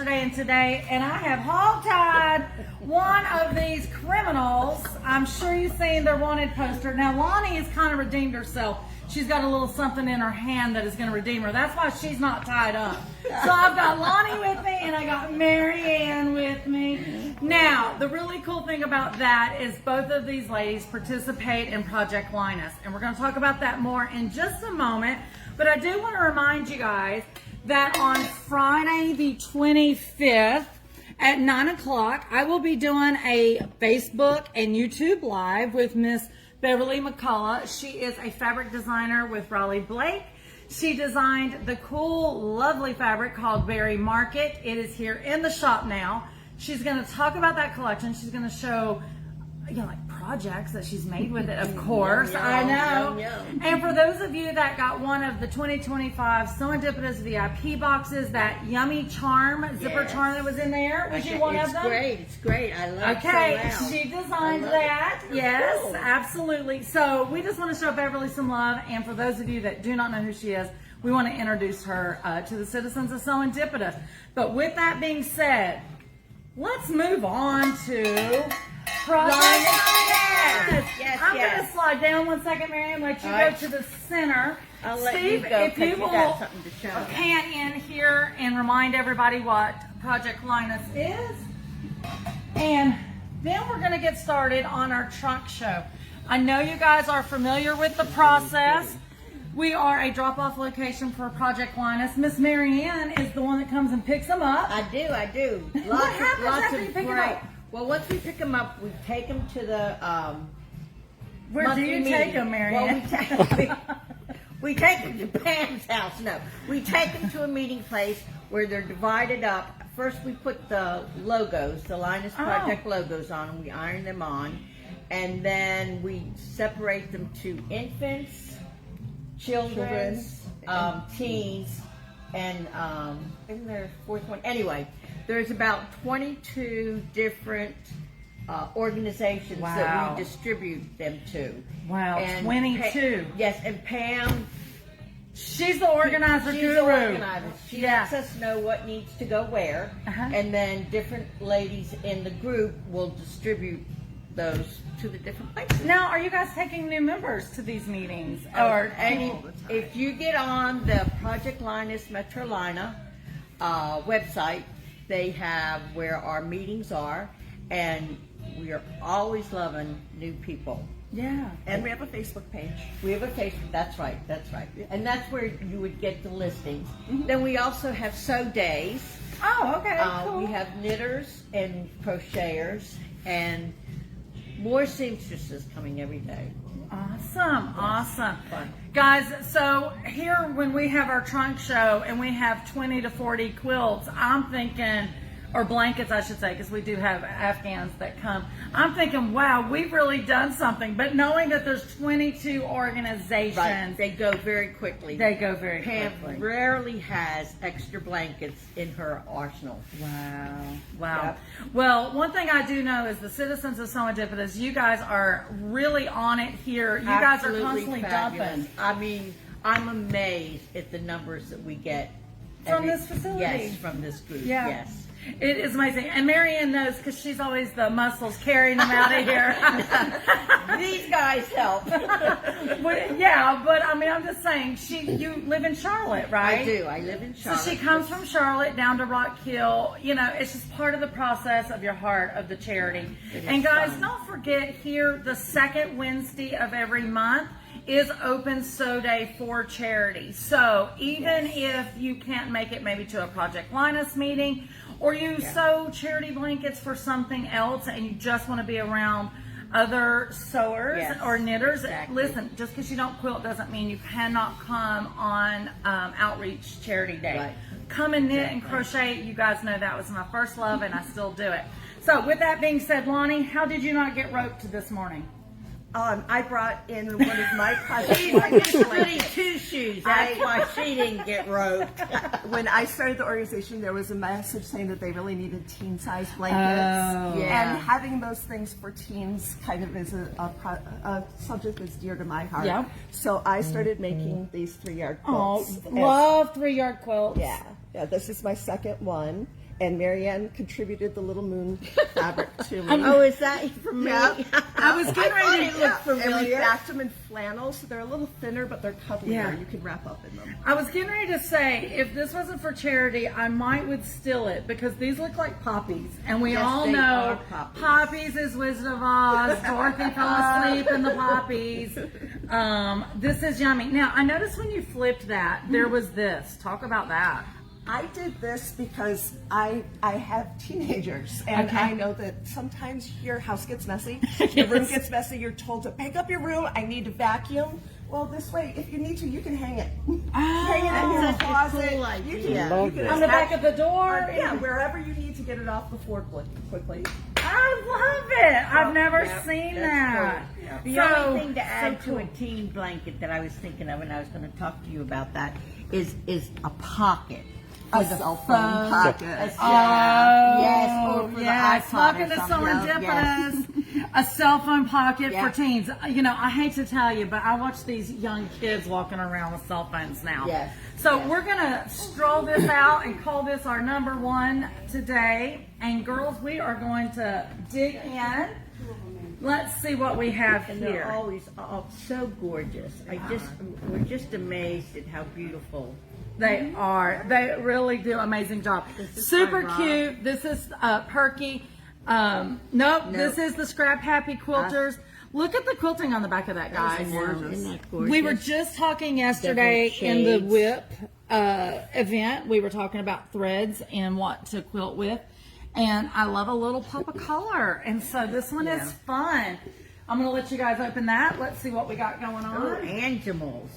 yesterday and today, and I have hog-tied one of these criminals. I'm sure you've seen their wanted poster. Now, Lonnie has kind of redeemed herself. She's got a little something in her hand that is going to redeem her. That's why she's not tied up. So I've got Lonnie with me, and I got Mary Ann with me. Now, the really cool thing about that is both of these ladies participate in Project Linus, and we're going to talk about that more in just a moment. But I do want to remind you guys that on Friday the 25th at 9 o'clock, I will be doing a Facebook and YouTube Live with Miss Beverly McCullough. She is a fabric designer with Raleigh Blake. She designed the cool, lovely fabric called Berry Market. It is here in the shop now. She's going to talk about that collection. She's going to show, like projects that she's made with it, of course. Yum, I know. yum, yum. And for those of you that got one of the 2025 Serendipitous VIP boxes, that yummy charm, zipper charm that was in there, was you one of them? It's great. I love it. Okay, so well. she designed that. Yes, cool. Absolutely. So we just want to show Beverly some love, and for those of you that do not know who she is, we want to introduce her to the citizens of Serendipitous. But with that being said, let's move on to Project Linus. Yes, I'm going to slide down 1 second, Mary, and let you go to the center. I'll let Steve, you go if you will got something to show. pan in here and remind everybody what Project Linus is. And then we're going to get started on our trunk show. I know you guys are familiar with the process. We are a drop-off location for Project Linus. Miss Mary Ann is the one that comes and picks them up. I do. What happens after you pick them up? Well, once we pick them up, we take them to the Where do you take them, Mary Ann? Well, we take them to Pam's house. No, we take them to a meeting place where they're divided up. First, we put the logos, the Linus Project logos on them. We iron them on, and then we separate them to infants, children, teens, and isn't there a fourth one? Anyway, there's about 22 different organizations that we distribute them to. Wow, and 22. Yes, and Pam, she's the organizer she's guru. the organizer. She lets us know what needs to go where, and then different ladies in the group will distribute those to the different places. Now, are you guys taking new members to these meetings? If you get on the Project Linus Metrolina website, they have where our meetings are, and we are always loving new people. Yeah. And we have a Facebook page. We have a Facebook, that's right. And that's where you would get the listings. Then we also have sew days. Oh, okay, cool. We have knitters and crocheters and more seamstresses coming every day. Awesome. Fun. Guys, so here when we have our trunk show and we have 20 to 40 quilts, I'm thinking, or blankets I should say, because we do have Afghans that come. I'm thinking, wow, we've really done something. But knowing that there's 22 organizations. They go very quickly. Pam rarely has extra blankets in her arsenal. Wow. Yep. Well, one thing I do know is the citizens of Serendipitous, you guys are really on it here. You guys are constantly dumping. I mean, I'm amazed at the numbers that we get. From this facility. Yes, from this group, Yeah. yes. It is amazing. And Mary Ann knows because she's always the muscles carrying them out of here. These guys help. But I mean, I'm just saying, you live in Charlotte, right? I do. I live in Charlotte. So she comes from Charlotte down to Rock Hill. You know, it's just part of the process of your heart of the charity. And guys, don't forget here, the second Wednesday of every month is open sew day for charity. So even if you can't make it maybe to a Project Linus meeting, or you sew charity blankets for something else and you just want to be around other sewers or knitters, listen, just because you don't quilt doesn't mean you cannot come on Outreach Charity Day. Right. Come and knit and crochet. You guys know that was my first love and I still do it. So with that being said, Lonnie, how did you not get roped this morning? I brought in one of my projects. She's really two shoes. That's why she didn't get roped. When I started the organization, there was a message saying that they really needed teen-sized blankets. Oh. Yeah. And having those things for teens kind of is a subject that's dear to my heart. Yep. So I started making these 3-yard Oh, quilts. love 3-yard quilts. Yeah, this is my second one. and Marianne contributed the little moon fabric to me. Oh, is that from me? Yeah. I was getting ready it to looked And we familiar. wrapped them in flannel, so they're a little thinner, but they're coverier. Yeah. You can wrap up in them. I was getting ready to say, if this wasn't for charity, I might would steal it because these look like poppies. And we Yes, all they know are poppies. poppies is Wizard of Oz. Dorothy fell asleep in the poppies. This is yummy. Now, I noticed when you flipped that, there was this. Talk about that. I did this because I have teenagers, and Okay. I know that sometimes your house gets messy, your room gets messy, you're told to pick up your room, I need to vacuum. Well, this way, if you need to, you can hang it. Hang it in your That's such a closet. cool You idea. can, Love you can On the back attach- of the door. yeah, wherever you need to get it off the floor quickly. I love it. I've never seen That's that. The So- only thing to add so to a teen blanket that I was thinking of, and I was going to talk to you about that, is a pocket. A cell phone pocket. Yes, or for the yes. iPod Welcome or to something. Serendipitous. A cell phone pocket Yeah. for teens. You know, I hate to tell you, but I watch these young kids walking around with cell phones now. Yes. So Yes. we're gonna stroll this out and call this our number one today. And girls, we are going to dig in. Let's see what we have And here. they're always so gorgeous. We're just amazed at how beautiful. They are. They really do an amazing job. is Super my Rob. cute. This is Perky. Nope. This is the Scrap Happy Quilters. Look at the quilting on the back of that, guys. Isn't that gorgeous? We were just talking yesterday Different in the shades. WHIP event. We were talking about threads and what to quilt with. And I love a little pop of color. And so this one is fun. I'm going to let you guys open that. Let's see what we got going Oh, on. Angemals.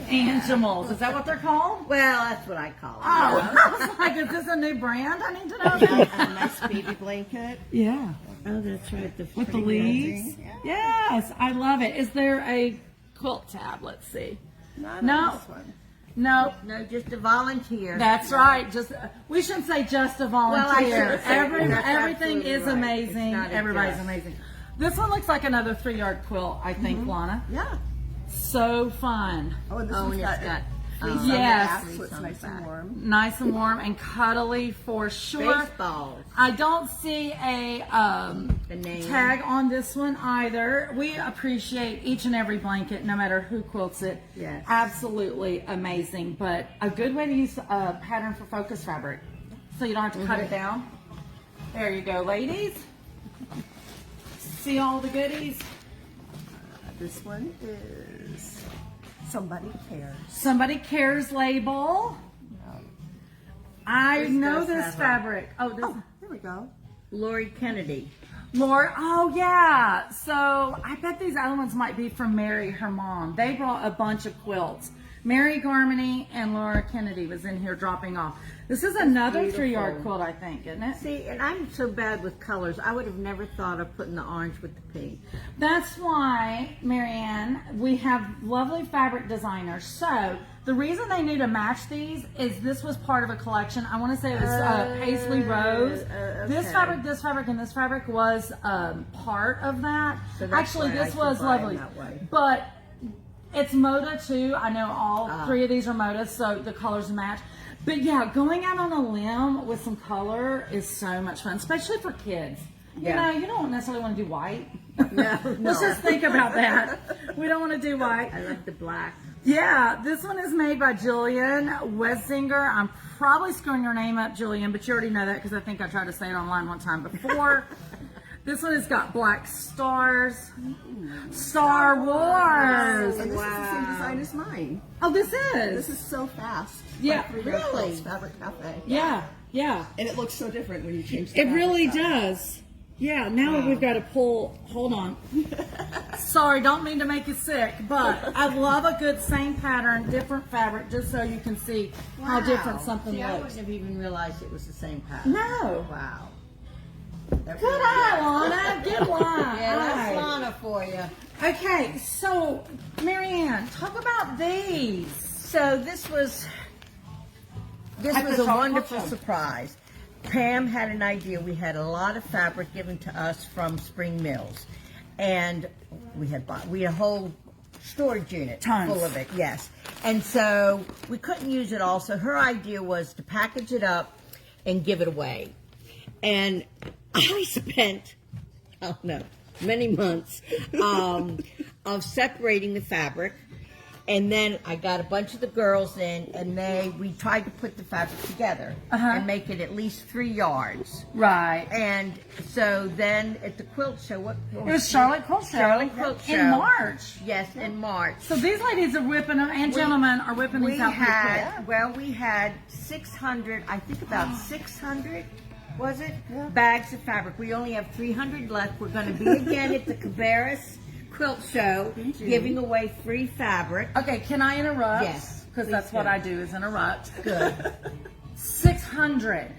Angemals. Is that what they're called? Well, that's what I call it. Oh, I was like, is this a new brand? I need to know A that. nice baby blanket. Yeah. Oh, that's right. With the leaves. Yes, I love it. Is there a quilt tab? Let's see. Not No. on this one. No, No, just a volunteer. that's right. Just we shouldn't say just a volunteer. shouldn't say that. That's Everything absolutely is right. amazing. It's not a Everybody's just. amazing. This one looks like another 3-yard quilt, I think, Lana. Yeah. So fun. Oh, and this Oh, one's and it's got fleece on the Yes. back, so it's nice and warm. Nice and warm and cuddly for sure. baseballs. I don't see a The name. tag on this one either. We appreciate each and every blanket, no matter who quilts it. Yes. Absolutely amazing. But a good way to use a pattern for focus fabric, so you don't have to cut it down. There you go, ladies. See all the goodies? This one is Somebody Cares. Somebody Cares label. I This know does this have a- fabric. Oh, this. Oh, there we go. Lori Kennedy. Laura, oh yeah. So I bet these other ones might be from Mary, her mom. They brought a bunch of quilts. Mary Garmany and Laura Kennedy was in here dropping off. This is another beautiful. 3-yard quilt, I think, isn't it? See, and I'm so bad with colors. I would have never thought of putting the orange with the pink. That's why, Marianne, we have lovely fabric designers. So the reason they knew to match these is this was part of a collection. I want to say it was Paisley Rose. This okay. fabric, and this fabric was part of that. So that's Actually, why I this should was buy 'em lovely. that way. But it's Moda too. I know all 3 of these are Moda, so the colors match. But yeah, going out on a limb with some color is so much fun, especially for kids. Yeah. You know, you don't necessarily want to do white. No, Let's no. just think about that. We don't want to do white. I love the black. Yeah, this one is made by Jillian Wesinger. I'm probably screwing your name up, Jillian, but you already know that because I think I tried to say it online one time before. This one has got black stars. Star Wars. And this is the same design as mine. Oh, this This is. is so fast. Yeah. Like Three Red Quilts Fabric Cafe. Yeah, yeah. And it looks so different when you change the It fabric really up. does. Yeah, now we've got to pull. Hold on. Sorry, don't mean to make you sick, but I love a good same pattern, different fabric, just so you can see how different Wow. something See, I looks. wouldn't have even realized it was the same pattern. No. Wow. Good eye, Lana. Good eye. Yeah, that's Eye. Lana for you. Okay, so Marianne, talk about these. So this was I a thought- wonderful surprise. Pam had an idea. We had a lot of fabric given to us from Spring Mills, and we had a whole storage unit Tons. full of it. Yes, and so we couldn't use it all. So her idea was to package it up and give it away. And I spent, oh no, many months of separating the fabric. And then I got a bunch of the girls in, and we tried to put the fabric together and make it at least 3 yards. Right. And so then at the quilt show, It was Charlotte Quilt Show. Charlotte Quilt Show. In March. Yes, in March. So these ladies are whipping them, and gentlemen are whipping these out pretty quick. Well, we had 600, I think about 600, was it? Bags of fabric. We only have 300 left. We're going to be again at the Cabarrus Quilt Show, giving away free fabric. Okay, can I interrupt? Yes, Because please that's what do. I do is interrupt. Good. 600.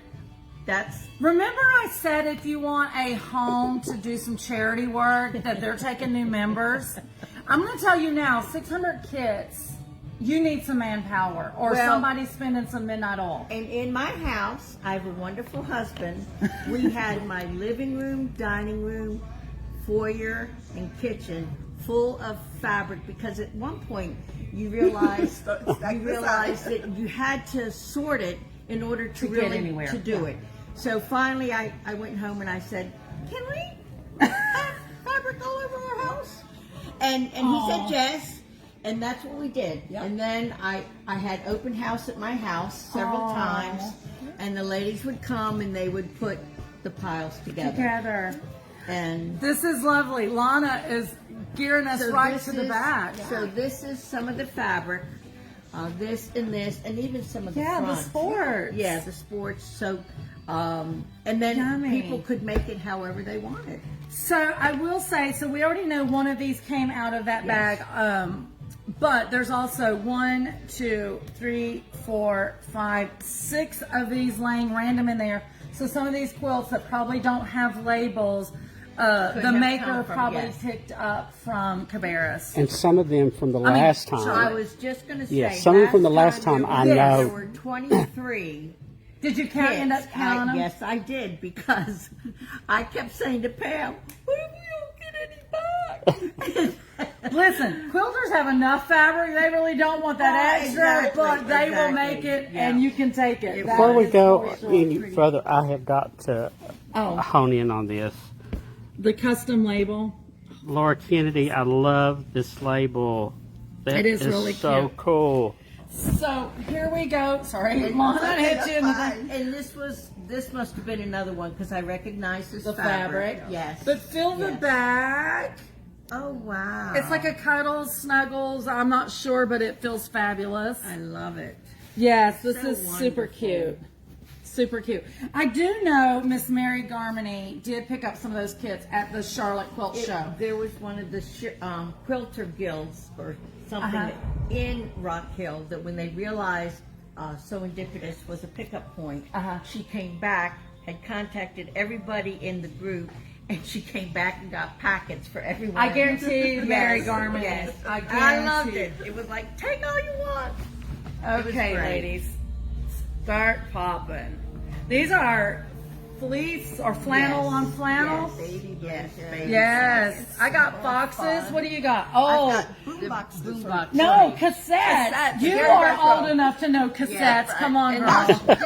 That's Remember I said if you want a home to do some charity work that they're taking new members? I'm going to tell you now, 600 kits, you need some manpower or Well- somebody spending some midnight oil. And in my house, I have a wonderful husband. We had my living room, dining room, foyer, and kitchen full of fabric because at one point you realized that you had to sort it in order to get really anywhere. to do it. So finally, I went home and I said, "Can we have fabric all over our house?" And he said yes. And that's what we did. Yep. And then I had open house at my house several times, and the ladies would come and they would put the piles together. And This is lovely. Lana is gearing us right this to the is- back. So this is some of the fabric, this, and even some of the Yeah, the front. sports. Yeah, the sports. So, and then Yummy. people could make it however they wanted. So I will say, so we already know one of these came out of that Yes. bag. But there's also 1, 2, 3, 4, 5, 6 of these laying random in there. So some of these quilts that probably don't have labels, the have maker come from, probably yes. picked up from Cabarrus. And some of them from the mean, last So I time. was just going to say, Yeah, some of them from the last there time I were- know. There were 23 Did you count, end up kids. counting them? Yes, I did, because I kept saying to Pam, "What if we don't get any back?" Listen, quilters have enough fabric. They really don't want that extra, Exactly, but they will exactly. make it, Yeah. and you can take it. That Before we is go for sure. any further, I have got to Oh. hone in on this. The custom label. Laura Kennedy, I love this label. That It is really so cute. cool. So here we go. Sorry, Lana hit you in the back. And this must have been another one, because I recognize this The fabric. Yes. But feel the Yes. back. Oh wow. It's like a cuddles, snuggles. I'm not sure, but it feels fabulous. I love it. Yes, this So is super wonderful. cute. Super cute. I do know Miss Mary Garmany did pick up some of those kits at the Charlotte Quilt Show. There was one of the quilter guilds or something Uh-huh. in Rock Hill that when they realized Serendipitous was a pickup point, she came back, had contacted everybody in the group, and she came back and got packets for everyone. I guarantee Mary Yes, Garmany. Yes. I I loved guarantee. it. It was like, take all you want. Okay, great. ladies, start popping. These are fleece or flannel Yes. on flannel. Yes, baby. Yes, I got boxes. What do you got? Oh, Boom boxes. Boom box. no, cassettes. Cassettes. You Very are retro. old enough to know cassettes. Yes, Come on, and girl.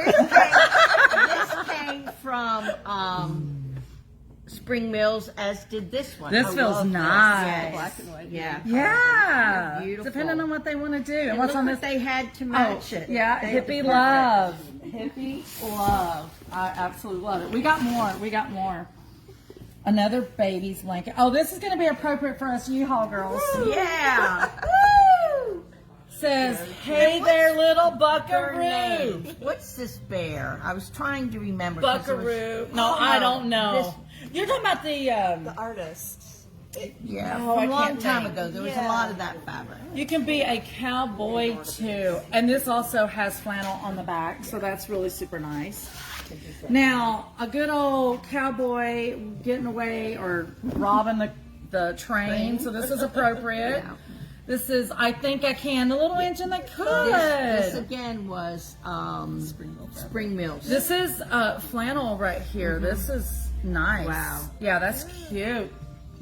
This came from Spring Mills, as did this one. This I feels love this. nice. Yes. Black and white. Yeah. Yeah, Beautiful. depending on what they want to do. And And what's look on what this? they had to Oh, match it. yeah, They had hippie the love. Hippie love. I absolutely love it. We got more. We got more. Another baby's blanket. Oh, this is going to be appropriate for us U-Haul girls. Yeah. Woo! Says, hey there, little buckaroo. What's this bear? I was trying to remember. 'cause it was- Buckaroo. No, Oh, I don't know. You're talking about the, The artist. Yeah, Oh, I from a long can't time think. ago. There was a Yeah. lot of that fabric. you can be a cowboy too. And this also has flannel on the back, so that's really super nice. Now, a good old cowboy getting away or robbing the train, so this is appropriate. Yeah. This is, I think I can, the little engine that could. This again was Spring Mills. This is flannel right here. This is nice. Wow. Yeah, that's cute.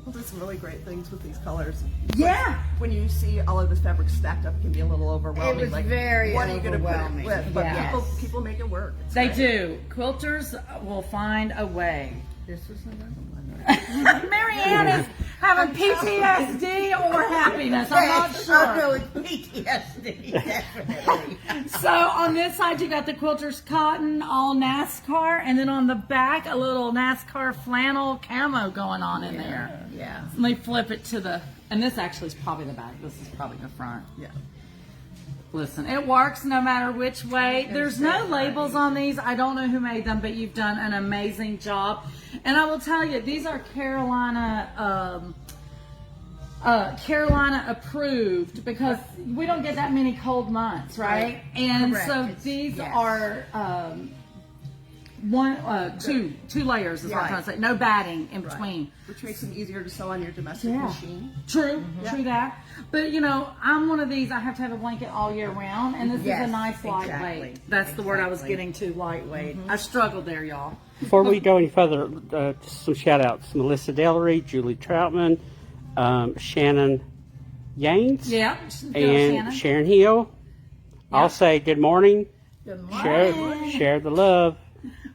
Well, there's some really great things with these colors. Yeah. When you see all of this fabric stacked up, it can be a little overwhelming. It was very what are you going to put it overwhelming. with? But Yes. people make it work. It's They great. do. Quilters will find a way. This was another one. Marianne is having PTSD or happiness. I'm not I'll sure. go with PTSD, definitely. So on this side, you got the Quilters cotton, all NASCAR, and then on the back, a little NASCAR flannel camo going on in there. Yeah. Let me flip it to the, and this actually is probably the back. This is probably the front. Yeah. Listen, it works no matter which way. There's no labels on these. I don't know who made them, but you've done an amazing job. And I will tell you, these are Carolina approved because we don't get that many cold months, right? And Correct. so It's- these yes. are two layers is what I'm trying to say. No batting in between. Which makes them easier to sew on your domestic Yeah. machine. True, true that. But you know, I'm one of these. I have to have a blanket all year round, and this is Yes, a nice lightweight. exactly. That's the word I was Exactly. getting to. Lightweight. I struggled there, y'all. Before we go any further, just some shout outs. Melissa Dellery, Julie Troutman, Shannon Yanes, Yeah. and Sharon Hill. I'll say good morning. Good morning. Share the love.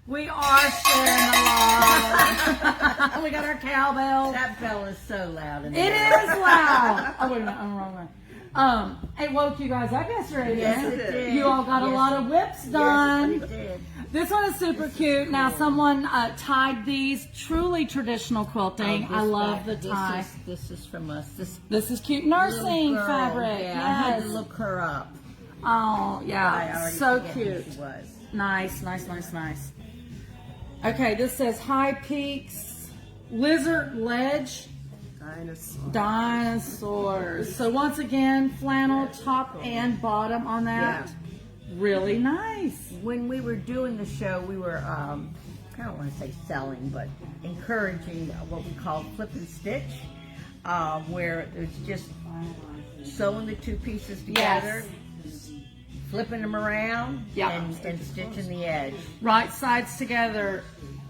We are sharing the love. We got our cowbell. That bell is so loud. In It there. is loud. Oh wait a minute, I'm wrong way. It woke you guys up yesterday. Yes, didn't it did. You all got a Yes, lot of whips done. Yes, we did. This one is super cute. Now, someone tied these. Truly traditional quilting. Oh, I this love back- the tie. This is from us. This is cute Little nursing girl, fabric. Yeah, I had Yes. to look her up. Oh, I yeah. already So forget who cute. she was. Nice, nice, nice, nice. Okay, this says High Peaks Lizard Ledge Dinosaurs. So once again, flannel top and bottom on that. Really nice. When we were doing the show, we were, I don't want to say selling, but encouraging what we call flip and stitch, where it's just sewing the two pieces together, flipping them around, Yeah. and stitching the edge. Right sides together,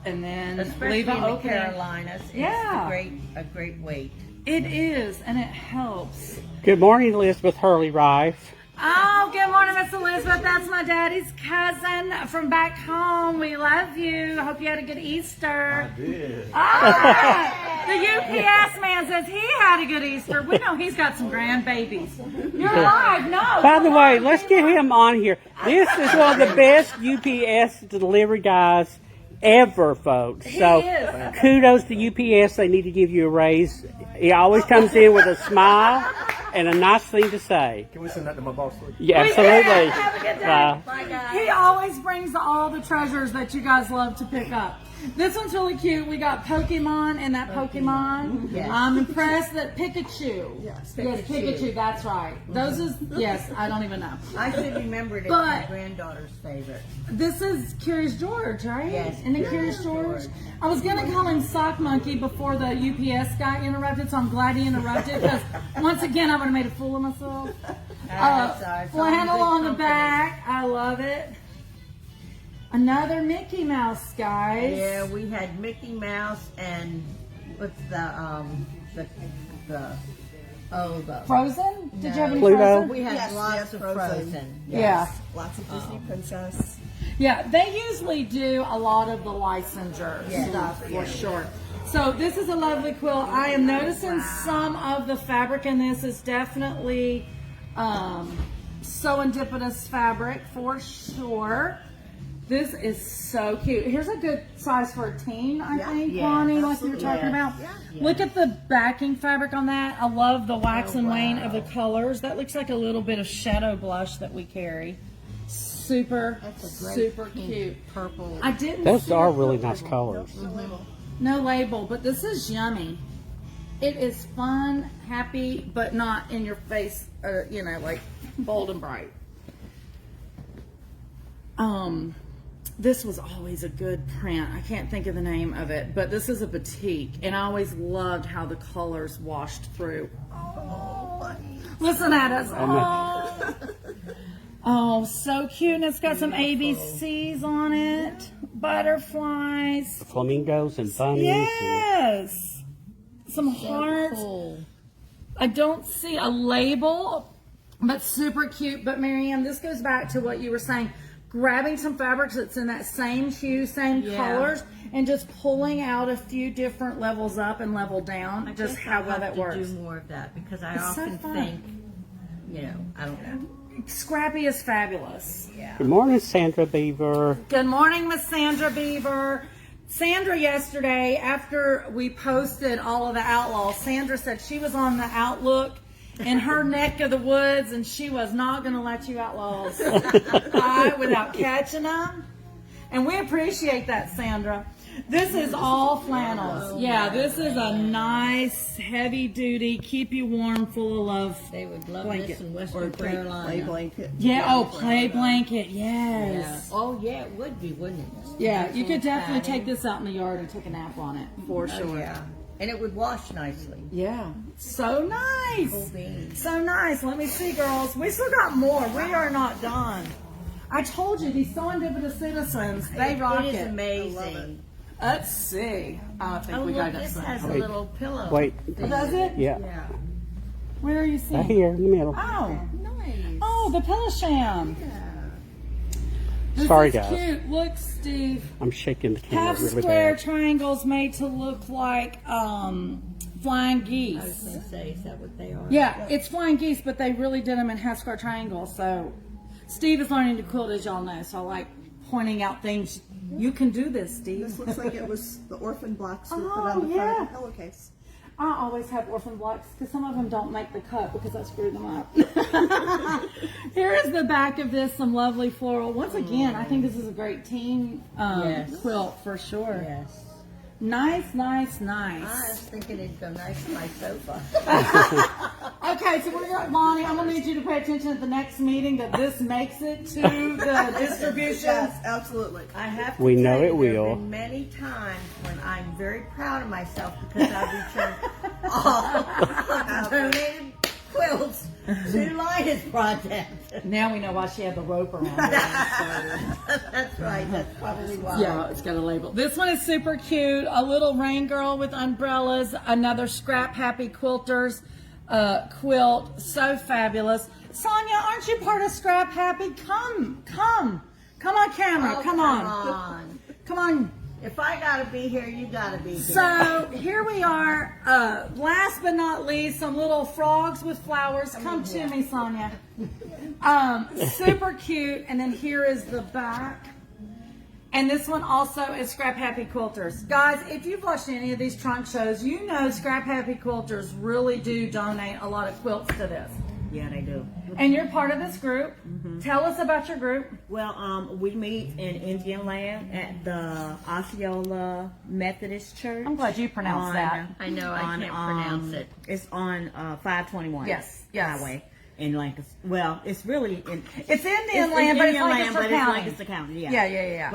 and then Especially leave in it the open. Carolinas, it's Yeah. a great weight. It is, and it helps. Good morning, Elizabeth Hurley Rife. Oh, good morning, Miss Elizabeth. That's my daddy's cousin from back home. We love you. I hope you had a good Easter. I did. Ah, the UPS man says he had a good Easter. We know he's got some grandbabies. You're live. No. By the way, let's get him on here. This is one of the best UPS delivery guys ever, folks. So is. kudos to UPS. They need to give you a raise. He always comes in with a smile and a nice thing to say. Can we send that to my boss? Please? Yeah, We absolutely. did. Have a good day. Bye, guys. He always brings all the treasures that you guys love to pick up. This one's really cute. We got Pokemon and that Pokemon. Yes. I'm impressed that Pikachu. Yes, Yes, Pikachu. That's right. Those is yes. I don't even know. I should remember it. It's my But- granddaughter's favorite. This is Curious George, right? Yes, Isn't it Curious George? I was gonna call him Sock Monkey before the UPS guy interrupted, so I'm glad he interrupted because once again I would have made a fool of myself. Sorry, it's all in Flannel good on the company. back. I love it. Another Mickey Mouse, guys. Yeah, we had Mickey Mouse and what's the Frozen? Did you have any Pluto? Frozen? we had Yes, lots yes, of Frozen. Frozen. Yeah. Lots of Disney princess. Yeah, they usually do a lot of the licensure stuff for sure. So this is a lovely quilt. I am noticing some of the fabric in this is definitely serendipitous fabric for sure. This is so cute. Here's a good size for a teen, I think, Yeah, Bonnie, like you were talking about. Look at the backing fabric on that. I love the wax and wane of the colors. That looks like a little bit of shadow blush that we carry. Super, That's a great super pink, cute. purple. I didn't Those see are a really purple. nice colors. No label, but this is yummy. It is fun, happy, but not in your face, like bold and bright. This was always a good print. I can't think of the name of it, but this is a batik, and I always loved how the colors washed through. Oh, listen at us. Oh. Oh, so cute. And it's got some ABCs on it. Butterflies. Flamingos and bunnies. Yes. some hearts. Cool. I don't see a label, but super cute. But Marianne, this goes back to what you were saying. Grabbing some fabrics that's in that same hue, same colors, and just pulling out a few different levels up and level down. Just how well that works. Do more of that because I It's so often fun. think, I don't know. Scrappy is fabulous. Yeah. Good morning, Sandra Beaver. Good morning, Miss Sandra Beaver. Sandra yesterday, after we posted all of the outlaws, Sandra said she was on the Outlook in her neck of the woods, and she was not going to let you outlaws fly without catching them. And we appreciate that, Sandra. This is all flannels. Yeah, this is a nice, heavy-duty, keep you warm, full of love. They would love Blanket. this in Western Carolina. blanket. Yeah, play blanket, yes. Yeah. Oh yeah, it would be, wouldn't it? Yeah, you could definitely Padding. take this out in the yard and take a nap on it, for Oh, sure. yeah. And it would wash nicely. Yeah. So nice. Cool beans. So nice. Let me see, girls. We still got more. We are not done. I told you, these serendipitous citizens, they rock It it. is amazing. Let's see. I think Oh, we look, got this this has a Wait. little pillow. Wait. thing. Does it? Yeah. Yeah. Where are you seeing? Right here in the middle. Oh. Nice. Oh, the pillow sham. Yeah. This Sorry, is guys. cute. Look, Steve. I'm shaking the camera Half really square bad. triangles made to look like flying geese. I was going to say, is that what they are? Yeah, it's flying geese, but they really did them in half square triangles. So Steve is learning to quilt, as y'all know. So I like pointing out things. You can do this, Steve. This looks like it was the orphan blocks were put Oh, on the front yeah. of the pillowcase. I always have orphan blocks because some of them don't make the cut because I screwed them up. Here is the back of this, some lovely floral. Once again, I think this is a great team Yes. quilt for sure. Yes. Nice, nice, I nice. was thinking it'd go nice on my sofa. Okay, so we're going Lonnie, I'm gonna need you to pay attention at the next meeting that this makes it to the distribution. Yes, absolutely. I have to We know tell it you, will. There have been many times when I'm very proud of myself because I've returned all of the donated quilts to Linus Project. Now we know why she had the rope around her. That's right. That's probably why. Yeah, it's got a label. This one is super cute. A little rain girl with umbrellas. Another Scrap Happy Quilters quilt. So fabulous. Sonia, aren't you part of Scrap Happy? Come on camera. Oh, come on. Come on. If I gotta be here, you gotta be here. So here we are. Last but not least, some little frogs with flowers. Come to me, Sonia. Super cute. And then here is the back. And this one also is Scrap Happy Quilters. Guys, if you've watched any of these trunk shows, you know Scrap Happy Quilters really do donate a lot of quilts to this. Yeah, they do. And you're part of this group. Tell us about your group. Well, we meet in Indian Land at the Osceola Methodist Church. I'm glad you pronounced that. I know, I can't pronounce it. It's on 521 Yes. Highway in Lancaster. Well, it's really in. It's Indian Land, but it's Indian Land, Lancaster but County. it's Lancaster County. Yeah. Yeah.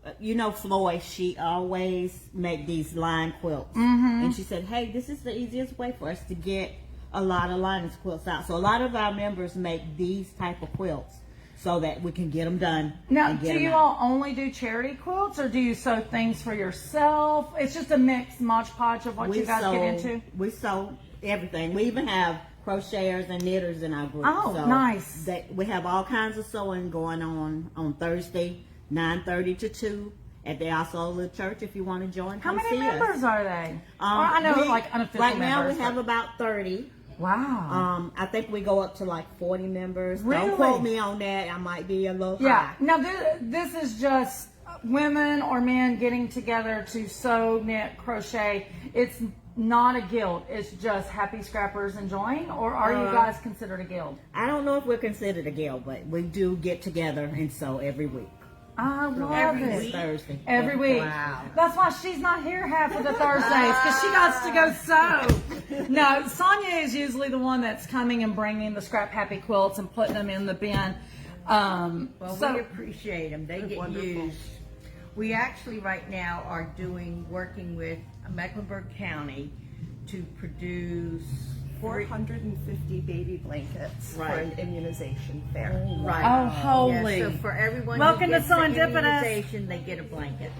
But you know, Floyd, she always make these line quilts, and she said, "Hey, this is the easiest way for us to get a lot of Linus quilts out." So a lot of our members make these type of quilts so that we can get them done. Now, and do get 'em you out. all only do charity quilts, or do you sew things for yourself? It's just a mixed modge podge of what you guys get into. We sew everything. We even have crocheters and knitters in our group. Oh, so nice. We have all kinds of sewing going on Thursday, 9:30 to 2 at the Osceola Church. If you want to join, How come many see members us. are they? Or I know, like unofficial right members. now we have about 30. Wow. I think we go up to like 40 members. Really? Don't quote me on that. I might be a little Yeah. high. Now this is just women or men getting together to sew, knit, crochet. It's not a guild. It's just happy scrappers enjoying. Or are you guys considered a guild? I don't know if we're considered a guild, but we do get together and sew every week. I love Every it. It's Thursday. Every week. Wow. That's why she's not here half of the Thursdays, because she got to go sew. No, Sonia is usually the one that's coming and bringing the Scrap Happy quilts and putting them in the bin. Well, we So appreciate them. They get wonderful. used. We actually right now are working with Mecklenburg County to produce 450 baby blankets for Right. an immunization fair. Right. Oh, holy. Yeah, so for everyone Welcome who to gets the Serendipitous. immunization, they get a blanket.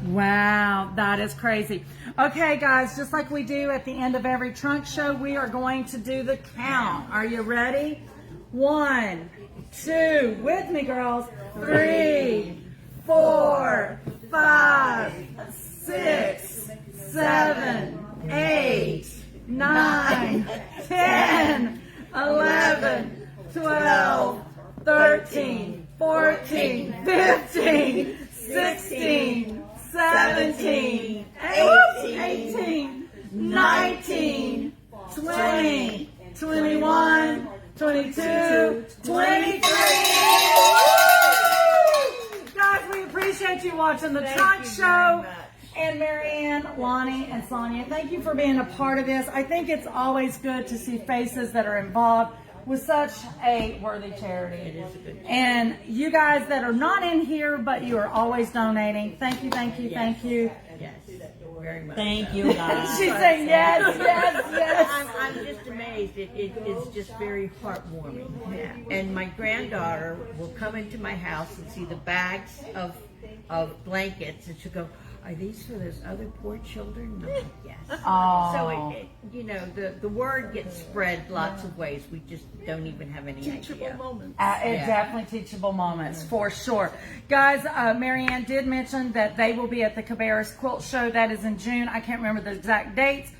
Wow, that is crazy. Okay, guys, just like we do at the end of every trunk show, we are going to do the count. Are you ready? 1, 2, with me, girls. 3, 4, 5, 6, 7, 8, 9, 10, 11, 12, 13, 14, 15, 16, 17, 18, 19, 20, 21, 22, 23. Guys, we appreciate you watching the Trunk Show. And Marianne, Lonnie, and Sonia, thank you for being a part of this. I think it's always good to see faces that are involved with such a worthy charity. And you guys that are not in here, but you are always donating, thank you, thank you, thank you. Yes, very much. Thank you, guys. She's saying yes, yes, yes. I'm just amazed. It's just very heartwarming. Yeah. And my granddaughter will come into my house and see the bags of blankets, and she'll go, "Are these for those other poor children?" And I'm like, yes. Aw. So the word gets spread lots of ways. We just don't even have any Teachable idea. moments. Definitely teachable moments, for sure. Guys, Marianne did mention that they will be at the Cabarrus Quilt Show. That is in June. I can't remember the exact dates.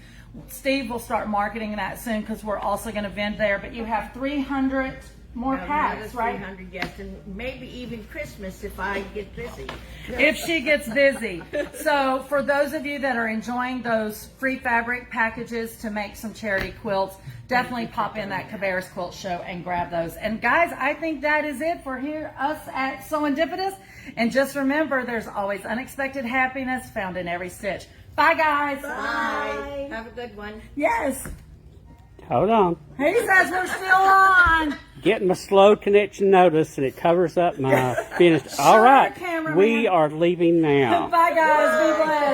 Steve will start marketing that soon because we're also going to vend there. But you have 300 more packs, Another right? 300, yes, and maybe even Christmas if I get busy. If she gets busy. So for those of you that are enjoying those free fabric packages to make some charity quilts, definitely pop in that Cabarrus Quilt Show and grab those. And guys, I think that is it for us at Serendipitous. And just remember, there's always unexpected happiness found in every stitch. Bye, guys. Bye. Have a good one. Yes. Hold on. He says we're still on. Getting my slow connection notice, and it covers up my finish. All right, cameraman. we are leaving now. Bye, guys. Be blessed.